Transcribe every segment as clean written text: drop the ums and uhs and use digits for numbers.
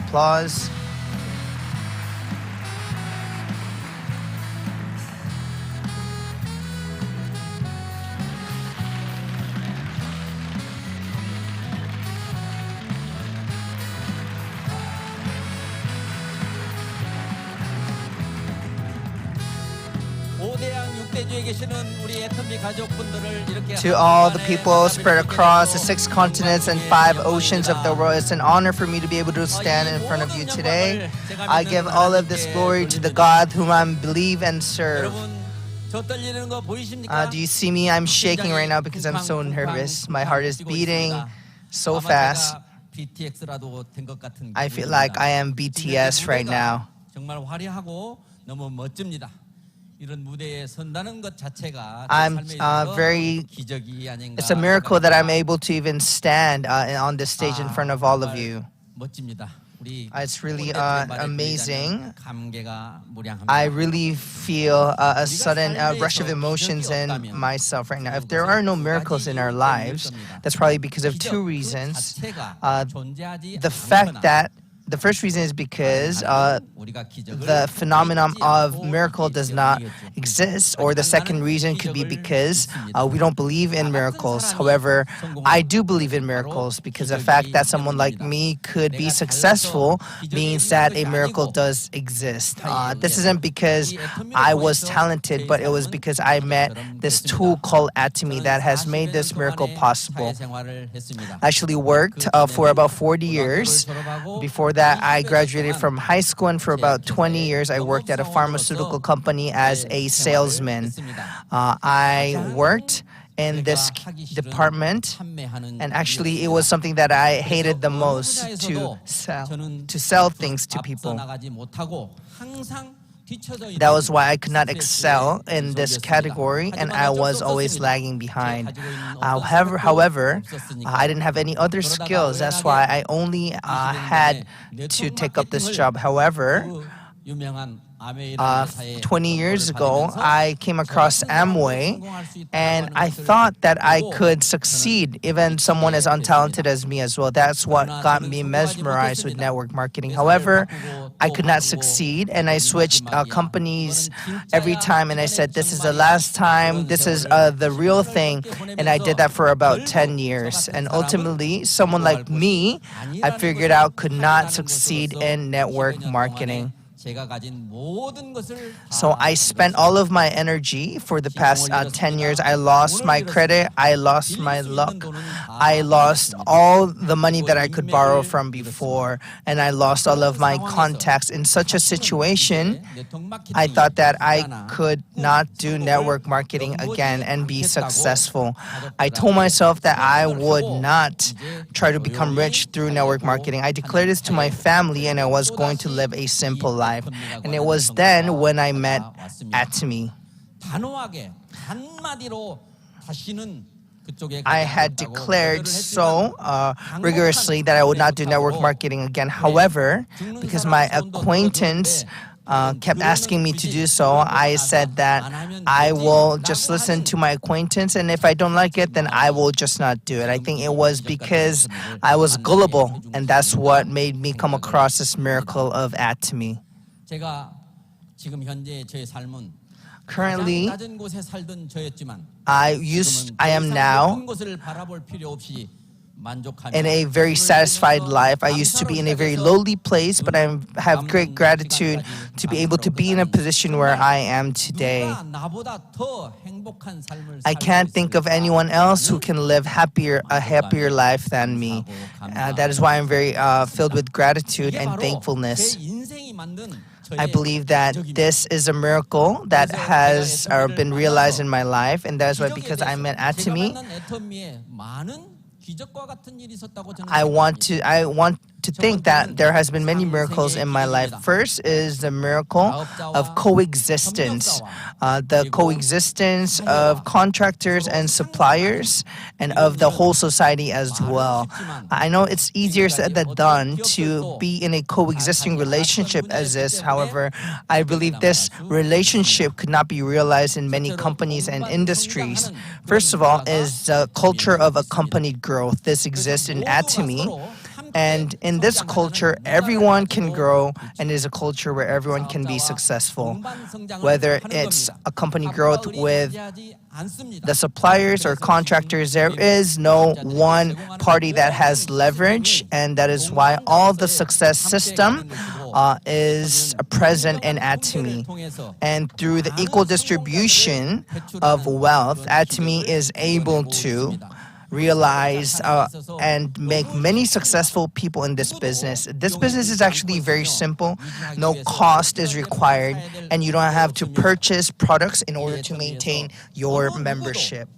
applause. To all the people spread across the 6 continents and 5 oceans of the world, it's an honor for me to be able to stand in front of you today. I give all of this glory to the God whom I believe and serve. Do you see me? I'm shaking right now because I'm so nervous. My heart is beating so fast. I feel like I am BTS right now. It's a miracle that I'm able to even stand on this stage in front of all of you. It's really amazing. I really feel a sudden rush of emotions in myself right now. If there are no miracles in our lives, that's probably because of 2 reasons. The first reason is because the phenomenon of miracle does not exist, or the second reason could be because we don't believe in miracles. However, I do believe in miracles because the fact that someone like me could be successful means that a miracle does exist. This isn't because I was talented, but it was because I met this tool called Atomy that has made this miracle possible. I actually worked for about 40 years. Before that, I graduated from high school, and for about 20 years, I worked at a pharmaceutical company as a salesman. I worked in this department, and actually it was something that I hated the most, to sell things to people. That was why I could not excel in this category, and I was always lagging behind. However, I didn't have any other skills. That's why I only had to take up this job. However, 20 years ago, I came across Amway, and I thought that I could succeed, even someone as untalented as me as well. That's what got me mesmerized with network marketing. However, I could not succeed, and I switched companies every time, and I said, this is the last time, this is the real thing, and I did that for about 10 years. And ultimately, someone like me, I figured out, could not succeed in network marketing. So I spent all of my energy for the past 10 years. I lost my credit. I lost my luck. I lost all the money that I could borrow from before. And I lost all of my contacts. In such a situation, I thought that I could not do network marketing again and be successful. I told myself that I would not try to become rich through network marketing. I declared this to my family, and I was going to live a simple life. And it was then when I met Atomy. I had declared so rigorously that I would not do network marketing again. However, because my acquaintance kept asking me to do so, I said that I will just listen to my acquaintance, and if I don't like it, then I will just not do it. I think it was because I was gullible, and that's what made me come across this miracle of Atomy. Currently, I am now in a very satisfied life. I used to be in a very lowly place, but I have great gratitude to be able to be in a position where I am today. I can't think of anyone else who can live a happier life than me. That is why I'm very filled with gratitude and thankfulness. I believe that this is a miracle that has been realized in my life, and that is why, because I met Atomy, I want to think that there has been many miracles in my life. First is the miracle of coexistence. The coexistence of contractors and suppliers, and of the whole society as well. I know it's easier said than done to be in a coexisting relationship as this. However, I believe this relationship could not be realized in many companies and industries. First of all is the culture of accompanied growth. This exists in Atomy. And in this culture, everyone can grow, and it is a culture where everyone can be successful. Whether it's a company growth with the suppliers or contractors, there is no one party that has leverage, and that is why all the success system is present in Atomy. And through the equal distribution of wealth, Atomy is able to realize and make many successful people in this business. This business is actually very simple. No cost is required, and you don't have to purchase products in order to maintain your membership.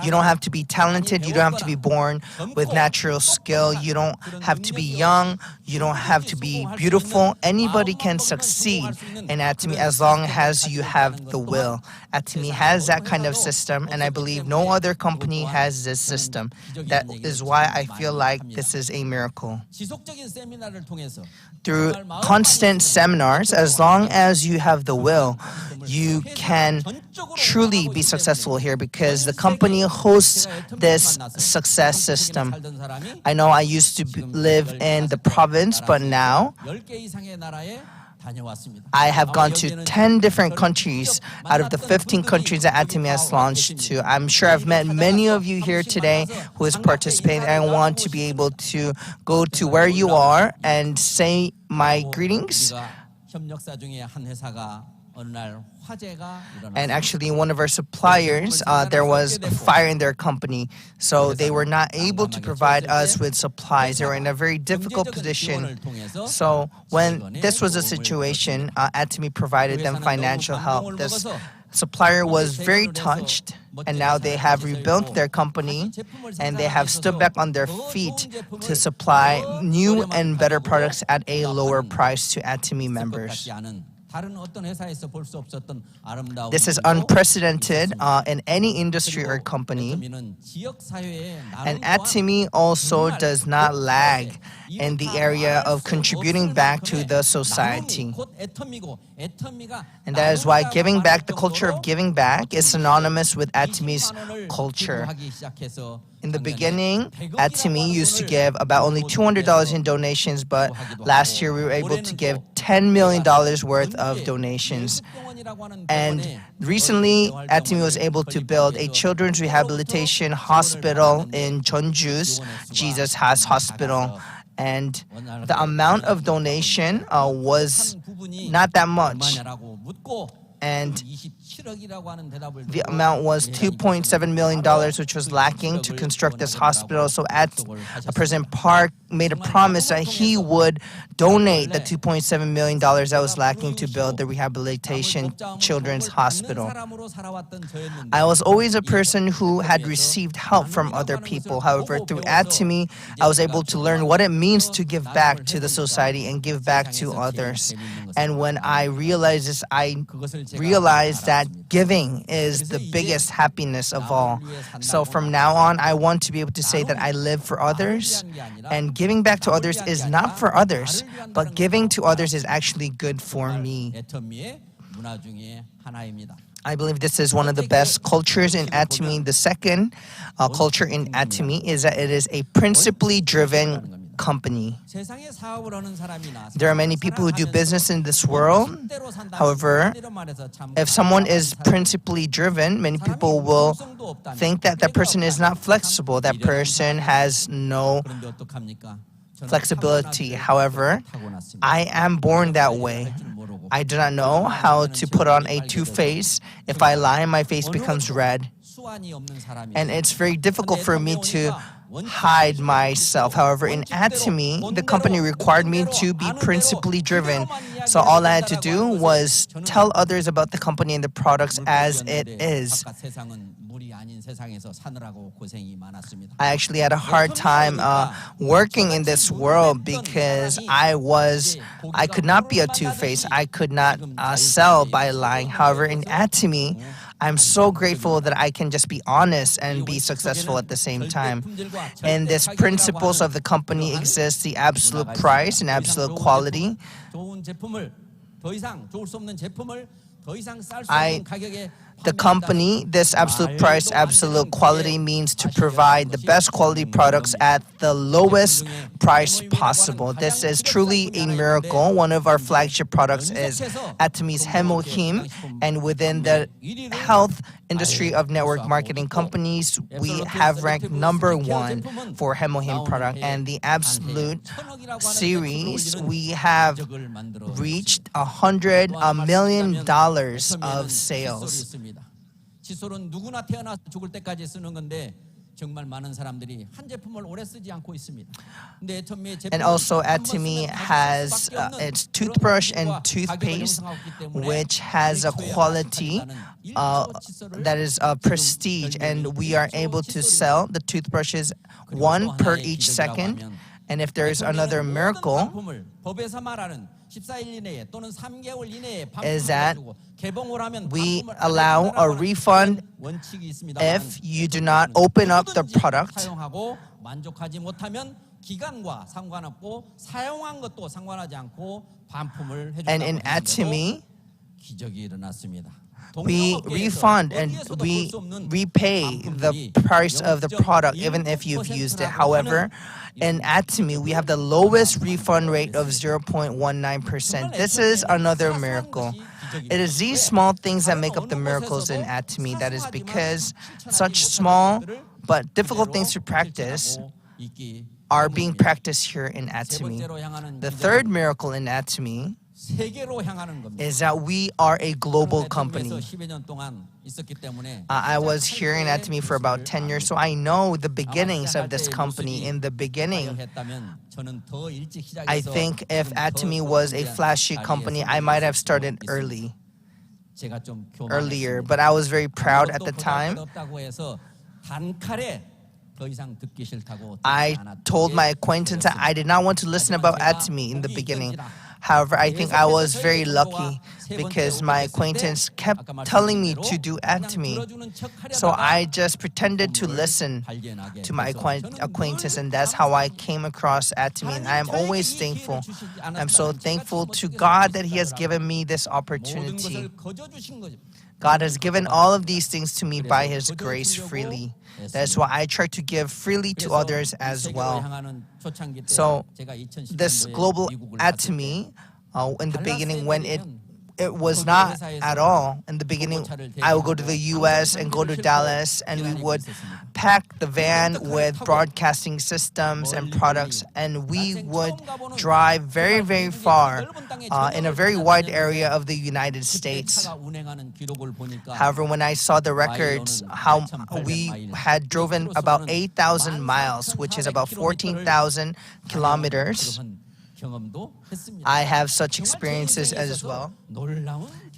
You don't have to be talented. You don't have to be born with natural skill. You don't have to be young. You don't have to be beautiful. Anybody can succeed in Atomy as long as you have the will. Atomy has that kind of system, and I believe no other company has this system. That is why I feel like this is a miracle. Through constant seminars, as long as you have the will, you can truly be successful here because the company hosts this success system. I know I used to live in the province, but now I have gone to 10 different countries out of the 15 countries that Atomy has launched to. I'm sure I've met many of you here today who is participating. I want to be able to go to where you are and say my greetings. And actually, one of our suppliers, there was a fire in their company, so they were not able to provide us with supplies. They were in a very difficult position. So when this was a situation, Atomy provided them financial help. This supplier was very touched, and now they have rebuilt their company, and they have stood back on their feet to supply new and better products at a lower price to Atomy members. This is unprecedented in any industry or company. And Atomy also does not lag in the area of contributing back to the society. And that is why giving back, the culture of giving back, is synonymous with Atomy's culture. In the beginning, Atomy used to give about only $200 in donations, but last year we were able to give $10 million worth of donations. And recently, Atomy was able to build a children's rehabilitation hospital in Jeonju's Jesus Has Hospital. And the amount of donation was not that much. And the amount was $2.7 million, which was lacking to construct this hospital. So President Park made a promise that he would donate the $2.7 million that was lacking to build the rehabilitation children's hospital. I was always a person who had received help from other people. However, through Atomy, I was able to learn what it means to give back to the society and give back to others. And when I realized this, I realized that giving is the biggest happiness of all. So from now on, I want to be able to say that I live for others, and giving back to others is not for others, but giving to others is actually good for me. I believe this is one of the best cultures in Atomy. The second culture in Atomy is that it is a principally driven company. There are many people who do business in this world. However, if someone is principally driven, many people will think that that person is not flexible. That person has no flexibility. However, I am born that way. I do not know how to put on a two-face. If I lie, my face becomes red. And it's very difficult for me to hide myself. However, in Atomy, the company required me to be principally driven. So all I had to do was tell others about the company and the products as it is. I actually had a hard time working in this world because I could not be a two-face. I could not sell by lying. However, in Atomy, I'm so grateful that I can just be honest and be successful at the same time. And these principles of the company exist, the absolute price and absolute quality. The company, this absolute price, absolute quality means to provide the best quality products at the lowest price possible. This is truly a miracle. One of our flagship products is Atomi's Hemohim, and within the health industry of network marketing companies, we have ranked number 1 for Hemohim product. And the absolute series, we have reached $100 million of sales. 칫솔은 누구나 태어나서 죽을 때까지 쓰는 건데 정말 많은 사람들이 한 제품을 오래 쓰지 않고 있습니다. 근데 애터미의 제품 And also Atomy has its toothbrush and toothpaste, which has a quality that is prestige, and we are able to sell the toothbrushes 1 per each second. And if there is another miracle, is that we allow a refund if you do not open up the product. And in Atomy, we refund and we repay the price of the product even if you've used it. However, in Atomy, we have the lowest refund rate of 0.19%. This is another miracle. It is these small things that make up the miracles in Atomy. That is because such small but difficult things to practice are being practiced here in Atomy. The third miracle in Atomy is that we are a global company. I was here in Atomy for about 10 years, so I know the beginnings of this company. In the beginning, I think if Atomy was a flashy company, I might have started earlier, but I was very proud at the time. I told my acquaintance that I did not want to listen about Atomy in the beginning. However, I think I was very lucky because my acquaintance kept telling me to do Atomy. So I just pretended to listen to my acquaintance, and that's how I came across Atomy. And I am always thankful. I'm so thankful to God that He has given me this opportunity. God has given all of these things to me by His grace freely. That's why I try to give freely to others as well. So this global Atomy, in the beginning when it was not at all. In the beginning, I would go to the US and go to Dallas, and we would pack the van with broadcasting systems and products, and we would drive very, very far in a very wide area of the United States. However, when I saw the records, how we had driven about 8,000 miles, which is about 14,000 kilometers, I have such experiences as well.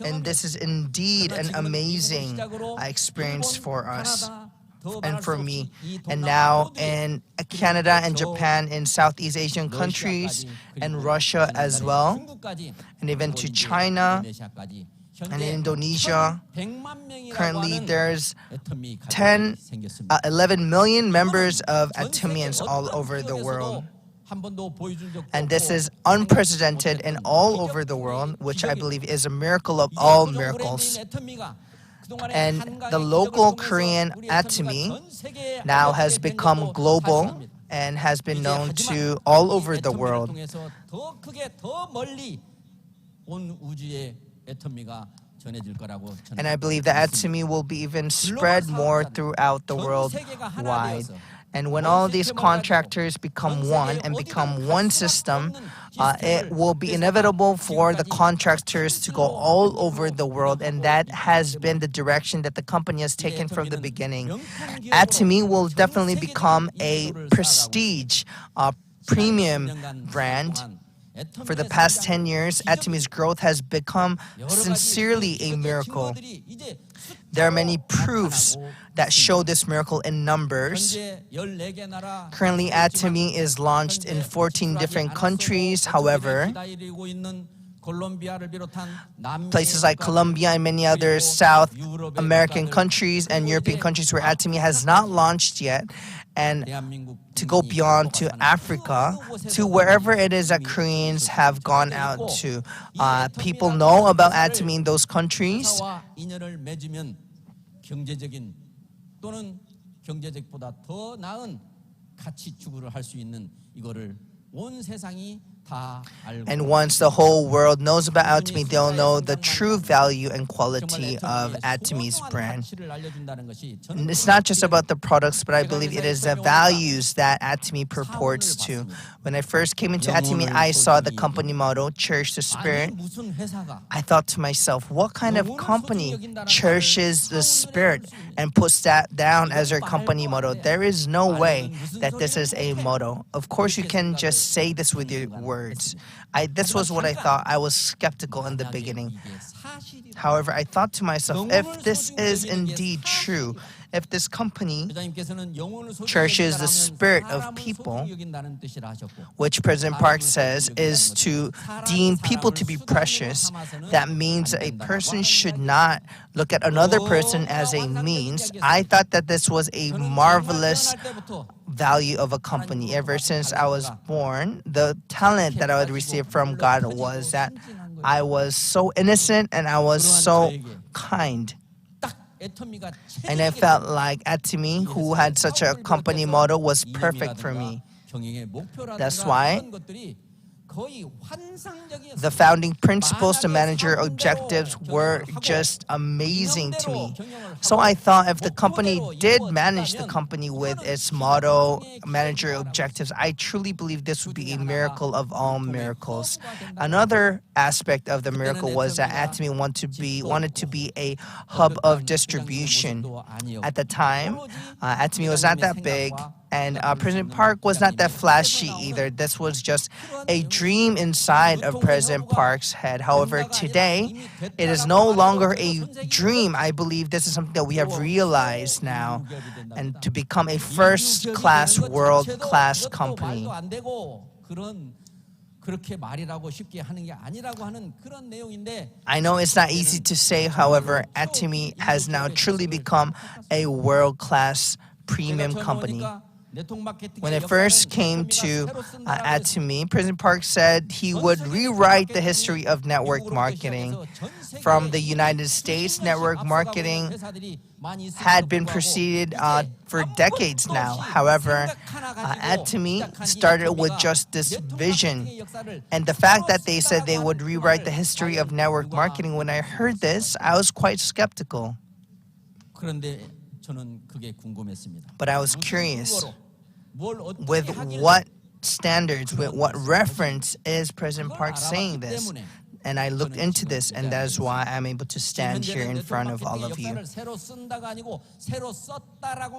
And this is indeed an amazing experience for us and for me. And now in Canada and Japan, in Southeast Asian countries, and Russia as well, and even to China and Indonesia. Currently, there's 11 million members of Atomians all over the world. And this is unprecedented in all over the world, which I believe is a miracle of all miracles. And the local Korean Atomy now has become global and has been known to all over the world. And I believe that Atomy will be even spread more throughout the world wide. And when all these contractors become one and become one system, it will be inevitable for the contractors to go all over the world. And that has been the direction that the company has taken from the beginning. Atomy will definitely become a prestige, premium brand. For the past 10 years, Atomy's growth has become sincerely a miracle. There are many proofs that show this miracle in numbers. Currently, Atomy is launched in 14 different countries. However, places like Colombia and many other South American countries and European countries where Atomy has not launched yet, and to go beyond to Africa, to wherever it is that Koreans have gone out to. People know about Atomy in those countries. 경제적인 또는 경제적보다 더 나은 가치 추구를 할 수 있는 이거를 온 세상이 다 알고 And once the whole world knows about Atomy, they'll know the true value and quality of Atomy's brand. And it's not just about the products, but I believe it is the values that Atomy purports to. When I first came into Atomy, I saw the company motto, Cherish the Spirit. 무슨 회사가 I thought to myself, what kind of company cherishes the spirit and puts that down as their company motto? There is no way that this is a motto. Of course, you can just say this with your words. This was what I thought. I was skeptical in the beginning. However, I thought to myself, if this is indeed true, if this company cherishes the spirit of people, which President Park says is to deem people to be precious, that means a person should not look at another person as a means. I thought that this was a marvelous value of a company. Ever since I was born, the talent that I would receive from God was that I was so innocent and I was so kind. And I felt like Atomy, who had such a company motto, was perfect for me. That's why the founding principles, the manager objectives were just amazing to me. So I thought if the company did manage the company with its motto, manager objectives, I truly believe this would be a miracle of all miracles. Another aspect of the miracle was that Atomy wanted to be a hub of distribution. At the time, Atomy was not that big. And President Park was not that flashy either. This was just a dream inside of President Park's head. However, today, it is no longer a dream. I believe this is something that we have realized now. And to become a first-class, world-class company. I know it's not easy to say, however, Atomy has now truly become a world-class premium company. When I first came to Atomy, President Park said he would rewrite the history of network marketing. From the United States, network marketing had been preceded for decades now. However, Atomy started with just this vision. And the fact that they said they would rewrite the history of network marketing, when I heard this, I was quite skeptical. But I was curious. With what standards, with what reference is President Park saying this? And I looked into this, and that is why I'm able to stand here in front of all of you.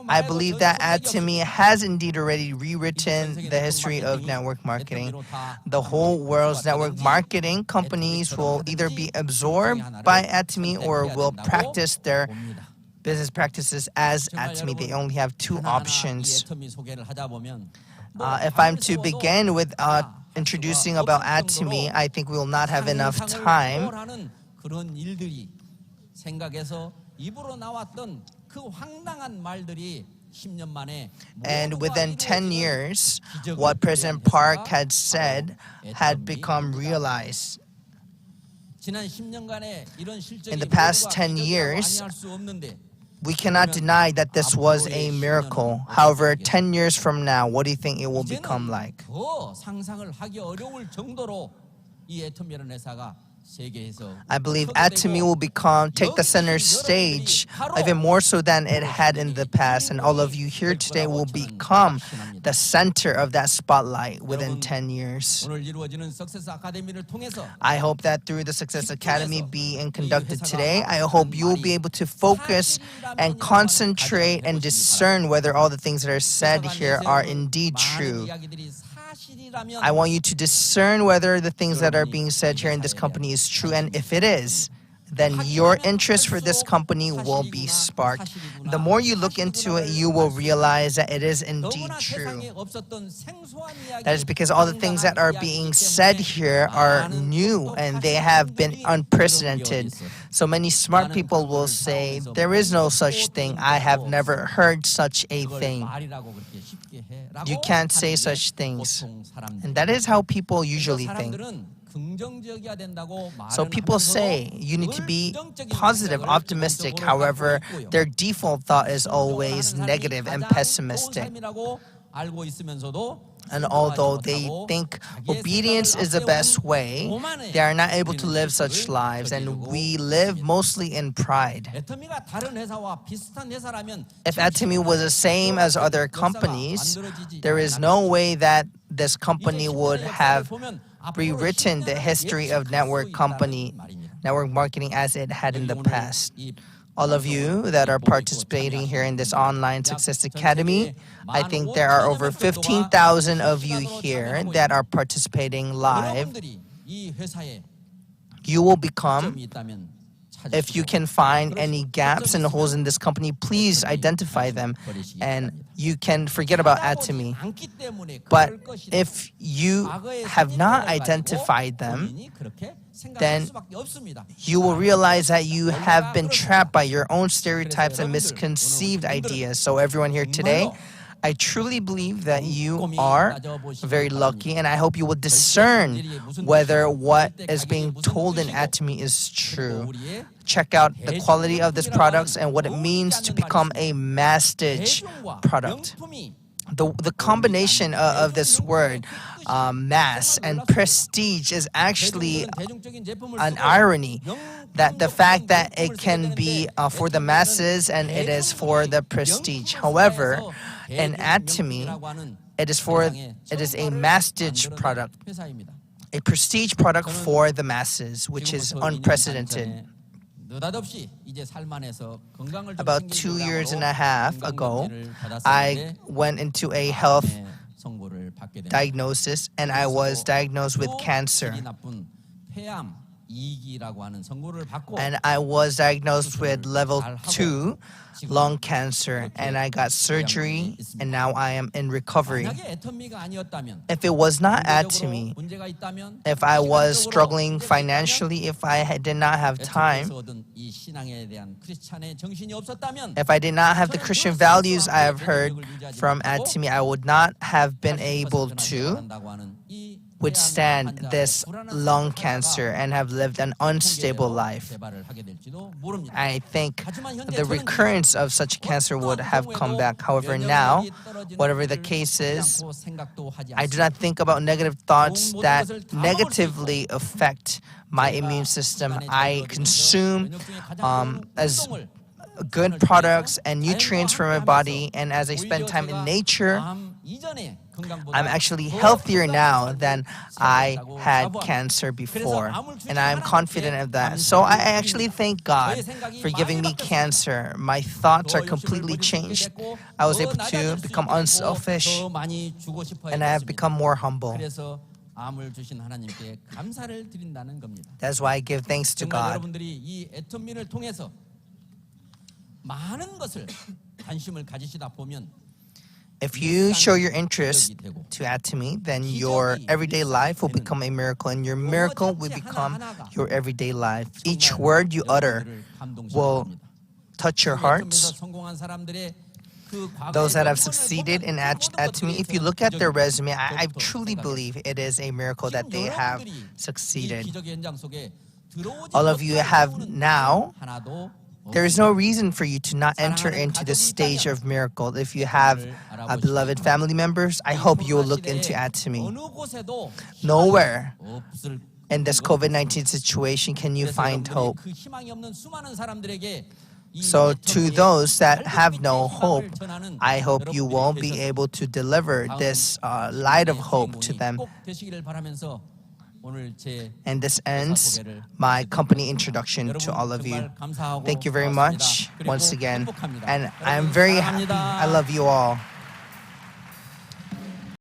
I believe that Atomy has indeed already rewritten the history of network marketing. The whole world's network marketing companies will either be absorbed by Atomy or will practice their business practices as Atomy. They only have two options. If I'm to begin with introducing about Atomy, I think we will not have enough time. And within 10 years, what President Park had said had become realized. In the past 10 years, we cannot deny that this was a miracle. However, 10 years from now, what do you think it will become like? I believe Atomy will take the center stage even more so than it had in the past, and all of you here today will become the center of that spotlight within 10 years. I hope that through the Success Academy being conducted today, I hope you will be able to focus and concentrate and discern whether all the things that are said here are indeed true. I want you to discern whether the things that are being said here in this company is true, and if it is, then your interest for this company will be sparked. The more you look into it, you will realize that it is indeed true. That is because all the things that are being said here are new and they have been unprecedented. So many smart people will say, there is no such thing. I have never heard such a thing. You can't say such things. And that is how people usually think. 긍정적이어야 된다고 So people say you need to be positive, optimistic. However, their default thought is always negative and pessimistic. 알고 있으면서도 And although they think obedience is the best way, they are not able to live such lives, and we live mostly in pride. 애터미가 다른 회사와 비슷한 회사라면 If Atomy was the same as other companies, there is no way that this company would have rewritten the history of network marketing as it had in the past. All of you that are participating here in this online Success Academy, I think there are over 15,000 of you here that are participating live. 이 회사에 You will become, 점이 있다면 if you can find any gaps and holes in this company, please identify them, and you can forget about Atomy. But if you have not identified them, then you will realize that you have been trapped by your own stereotypes and misconceived ideas. So everyone here today, I truly believe that you are very lucky, and I hope you will discern whether what is being told in Atomy is true. Check out the quality of these products and what it means to become a mass-stage product. The combination of this word, mass and prestige, is actually an irony. That the fact that it can be for the masses and it is for the prestige. However, in Atomy, it is a mass-stage product, a prestige product for the masses, which is unprecedented. About 2 years and a half ago, I went into a health diagnosis, and I was diagnosed with cancer. And I was diagnosed with level 2 lung cancer, and I got surgery, and now I am in recovery. If it was not Atomy, if I was struggling financially, if I did not have time, if I did not have the Christian values I have heard from Atomy, I would not have been able to withstand this lung cancer and have lived an unstable life. I think the recurrence of such cancer would have come back. However, now, whatever the case is, I do not think about negative thoughts that negatively affect my immune system. I consume as good products and nutrients for my body, and as I spend time in nature, I'm actually healthier now than I had cancer before, and I'm confident of that. So I actually thank God for giving me cancer. My thoughts are completely changed. I was able to become unselfish, and I have become more humble. That's why I give thanks to God. If you show your interest to Atomy, then your everyday life will become a miracle, and your miracle will become your everyday life. Each word you utter will touch your hearts. Those that have succeeded in Atomy, if you look at their resume, I truly believe it is a miracle that they have succeeded. All of you have now. There is no reason for you to not enter into the stage of miracle. If you have beloved family members, I hope you will look into Atomy. Nowhere in this COVID-19 situation can you find hope. So to those that have no hope, I hope you will be able to deliver this light of hope to them. And this ends my company introduction to all of you. Thank you very much once again. And I'm very happy. I love you all.